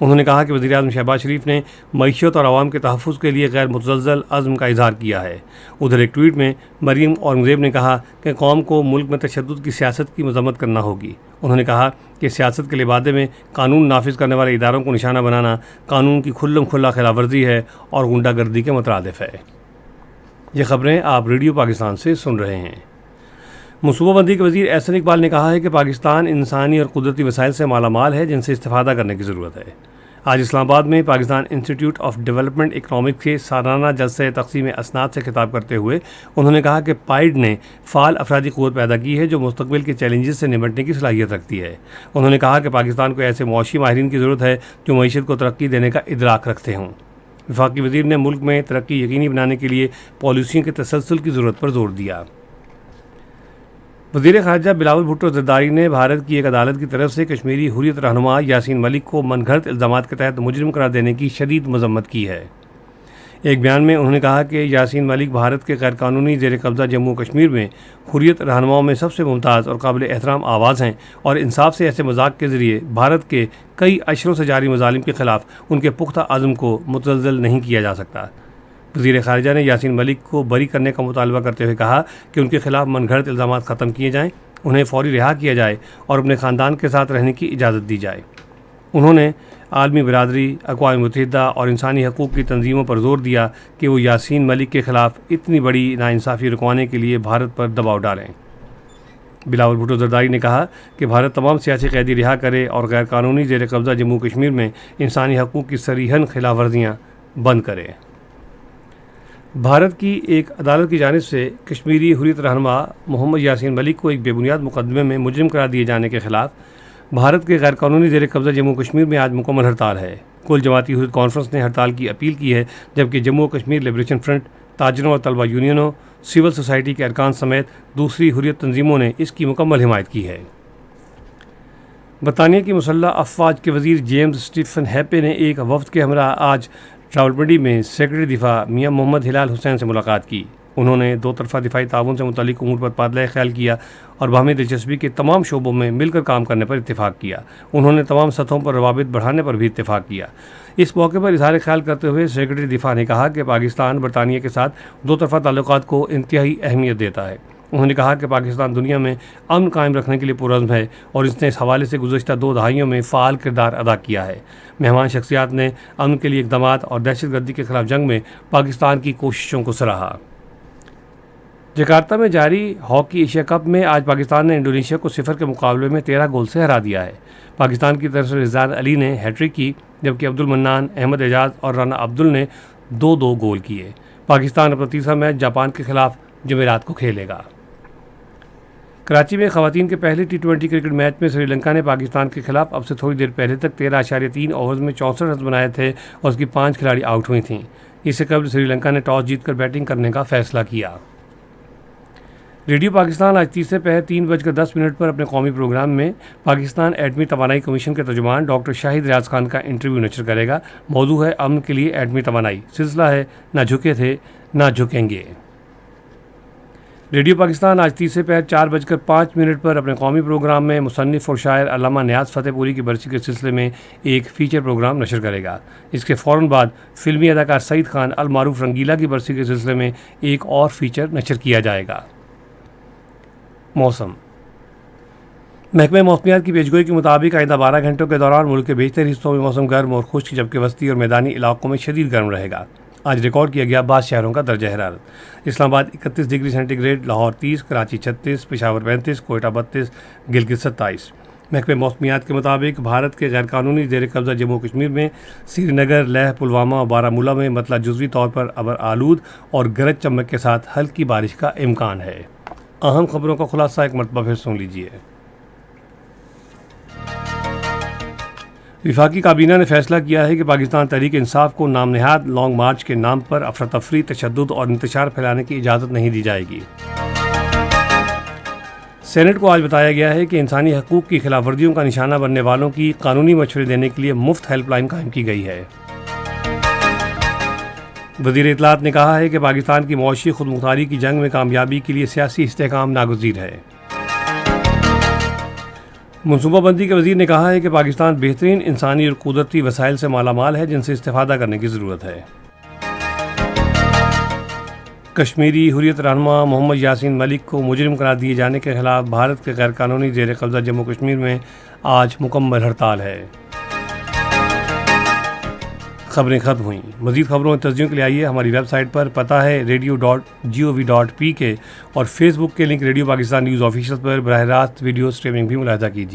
انہوں نے کہا کہ وزیر اعظم شہباز شریف نے معیشت اور عوام کے تحفظ کے لیے غیر متزلزل عزم کا اظہار کیا ہے۔ ادھر ایک ٹویٹ میں مریم اورنگزیب نے کہا کہ قوم کو ملک میں تشدد کی سیاست کی مذمت کرنا ہوگی۔ انہوں نے کہا کہ سیاست کے لبادے میں قانون نافذ کرنے والے اداروں کو نشانہ بنانا قانون کی کھلم کھلا خلاف ورزی ہے اور غنڈہ گردی کے مترادف ہے۔ یہ خبریں آپ ریڈیو پاکستان سے سن رہے ہیں۔ منصوبہ بندی کے وزیر احسن اقبال نے کہا ہے کہ پاکستان انسانی اور قدرتی وسائل سے مالا مال ہے جن سے استفادہ کرنے کی ضرورت ہے۔ آج اسلام آباد میں Pakistan institute of development economics کے سالانہ جلسہ تقسیم اسناد سے خطاب کرتے ہوئے انہوں نے کہا کہ پائیڈ نے فعال افرادی قوت پیدا کی ہے جو مستقبل کے چیلنجز سے نمٹنے کی صلاحیت رکھتی ہے۔ انہوں نے کہا کہ پاکستان کو ایسے معاشی ماہرین کی ضرورت ہے جو معیشت کو ترقی دینے کا ادراک رکھتے ہوں۔ وفاقی وزیر نے ملک میں ترقی یقینی بنانے کے لیے پالیسیوں کے تسلسل کی ضرورت پر زور دیا۔ وزیر خارجہ بلاول بھٹو زرداری نے بھارت کی ایک عدالت کی طرف سے کشمیری حریت رہنما یاسین ملک کو من گھڑت الزامات کے تحت مجرم قرار دینے کی شدید مذمت کی ہے۔ ایک بیان میں انہوں نے کہا کہ یاسین ملک بھارت کے غیر قانونی زیر قبضہ جموں و کشمیر میں حریت رہنماؤں میں سب سے ممتاز اور قابل احترام آواز ہیں اور انصاف سے ایسے مذاق کے ذریعے بھارت کے کئی اشروں سے جاری مظالم کے خلاف ان کے پختہ عزم کو متزلزل نہیں کیا جا سکتا۔ وزیر خارجہ نے یاسین ملک کو بری کرنے کا مطالبہ کرتے ہوئے کہا کہ ان کے خلاف من گھڑت الزامات ختم کیے جائیں، انہیں فوری رہا کیا جائے اور اپنے خاندان کے ساتھ رہنے کی اجازت دی جائے۔ انہوں نے عالمی برادری، اقوام متحدہ اور انسانی حقوق کی تنظیموں پر زور دیا کہ وہ یاسین ملک کے خلاف اتنی بڑی ناانصافی رکوانے کے لیے بھارت پر دباؤ ڈالیں۔ بلاول بھٹو زرداری نے کہا کہ بھارت تمام سیاسی قیدی رہا کرے اور غیر قانونی زیر قبضہ جموں کشمیر میں انسانی حقوق کی صریحاً خلاف ورزیاں بند کرے۔ بھارت کی ایک عدالت کی جانب سے کشمیری حریت رہنما محمد یاسین ملک کو ایک بے بنیاد مقدمے میں مجرم قرار دیے جانے کے خلاف بھارت کے غیر قانونی زیر قبضہ جموں کشمیر میں آج مکمل ہڑتال ہے۔ کل جماعتی حریت کانفرنس نے ہڑتال کی اپیل کی ہے، جبکہ جموں و کشمیر لبریشن فرنٹ، تاجروں اور طلبہ یونینوں، سول سوسائٹی کے ارکان سمیت دوسری حریت تنظیموں نے اس کی مکمل حمایت کی ہے۔ برطانیہ کی مسلح افواج کے وزیر جیمز اسٹیفن ہیپے نے ایک وفد کے ہمراہ آج راولپنڈی میں سیکرٹری دفاع میاں محمد ہلال حسین سے ملاقات کی۔ انہوں نے دو طرفہ دفاعی تعاون سے متعلق امور پر تبادلہ خیال کیا اور باہمی دلچسپی کے تمام شعبوں میں مل کر کام کرنے پر اتفاق کیا۔ انہوں نے تمام سطحوں پر روابط بڑھانے پر بھی اتفاق کیا۔ اس موقع پر اظہار خیال کرتے ہوئے سیکرٹری دفاع نے کہا کہ پاکستان برطانیہ کے ساتھ دو طرفہ تعلقات کو انتہائی اہمیت دیتا ہے۔ انہوں نے کہا کہ پاکستان دنیا میں امن قائم رکھنے کے لیے پرعزم ہے اور اس نے اس حوالے سے گزشتہ 2 دہائیوں میں فعال کردار ادا کیا ہے۔ مہمان شخصیات نے امن کے لیے اقدامات اور دہشت گردی کے خلاف جنگ میں پاکستان کی کوششوں کو سراہا۔ جکارتہ میں جاری ہاکی ایشیا کپ میں آج پاکستان نے انڈونیشیا کو 0 کے مقابلے میں 13 گول سے ہرا دیا ہے۔ پاکستان کی طرف سے رضوان علی نے ہیٹرک کی، جبکہ عبد المنان، احمد اعجاز اور رانا عبدل نے 2-2 گول کیے۔ پاکستان اپنا تیسرا میچ جاپان کے خلاف جمعرات کو کھیلے گا۔ کراچی میں خواتین کے پہلے T20 کرکٹ میچ میں سری لنکا نے پاکستان کے خلاف اب سے تھوڑی دیر پہلے تک 13.3 اوورز میں 64 رنز بنائے تھے اور اس کی 5 کھلاڑی آؤٹ ہوئی تھیں۔ اس سے قبل سری لنکا نے ٹاس جیت کر بیٹنگ کرنے کا فیصلہ کیا۔ ریڈیو پاکستان آج تیسرے پہر 3:10 پر اپنے قومی پروگرام میں پاکستان ایٹمی توانائی کمیشن کے ترجمان ڈاکٹر شاہد ریاض خان کا انٹرویو نشر کرے گا۔ موضوع ہے امن کے لیے ایٹمی توانائی، سلسلہ ہے نہ جھکے تھے نہ جھکیں گے۔ ریڈیو پاکستان آج تیسرے پہر 4:05 پر اپنے قومی پروگرام میں مصنف اور شاعر علامہ نیاز فتح پوری کی برسی کے سلسلے میں ایک فیچر پروگرام نشر کرے گا۔ اس کے فوراً بعد فلمی اداکار سعید خان المعروف رنگیلا کی برسی کے سلسلے میں ایک اور فیچر نشر کیا جائے گا۔ موسم محکمہ موسمیات کی پیشگوئی کے مطابق آئندہ 12 گھنٹوں کے دوران ملک کے بیشتر حصوں میں موسم گرم اور خشک، جبکہ وسطی اور میدانی علاقوں میں شدید گرم رہے گا۔ آج ریکارڈ کیا گیا بعض شہروں کا درجہ حرارت: Islamabad 31 degree centigrade, Lahore 30، Karachi 36، Peshawar 35، Quetta 32، Gilgit 27۔ محکمہ موسمیات کے مطابق بھارت کے غیر قانونی زیر قبضہ جموں کشمیر میں سری نگر، لیہ، پلوامہ اور بارہ مولہ میں مطلع جزوی طور پر ابر آلود اور گرج چمک کے ساتھ ہلکی بارش کا امکان ہے۔ اہم خبروں کا خلاصہ ایک مرتبہ پھر سن لیجیے۔ وفاقی کابینہ نے فیصلہ کیا ہے کہ پاکستان تحریک انصاف کو نام نہاد لانگ مارچ کے نام پر افراتفری، تشدد اور انتشار پھیلانے کی اجازت نہیں دی جائے گی۔ سینٹ کو آج بتایا گیا ہے کہ انسانی حقوق کی خلاف ورزیوں کا نشانہ بننے والوں کی قانونی مشورے دینے کے لیے مفت ہیلپ لائن قائم کی گئی ہے۔ وزیر اطلاعات نے کہا ہے کہ پاکستان کی معاشی خود مختاری کی جنگ میں کامیابی کے لیے سیاسی استحکام ناگزیر ہے۔ منصوبہ بندی کے وزیر نے کہا ہے کہ پاکستان بہترین انسانی اور قدرتی وسائل سے مالا مال ہے جن سے استفادہ کرنے کی ضرورت ہے۔ کشمیری حریت رہنما محمد یاسین ملک کو مجرم قرار دیے جانے کے خلاف بھارت کے غیر قانونی زیر قبضہ جموں کشمیر میں آج مکمل ہڑتال ہے۔ خبریں ختم ہوئیں۔ مزید خبروں اور تصدیقوں کے لیے آئیے ہماری ویب سائٹ پر، پتہ ہے radio.gov.pk، اور فیس بک کے link Radio Pakistan News Official پر براہ راست ویڈیو سٹریمنگ بھی ملاحظہ کیجیے۔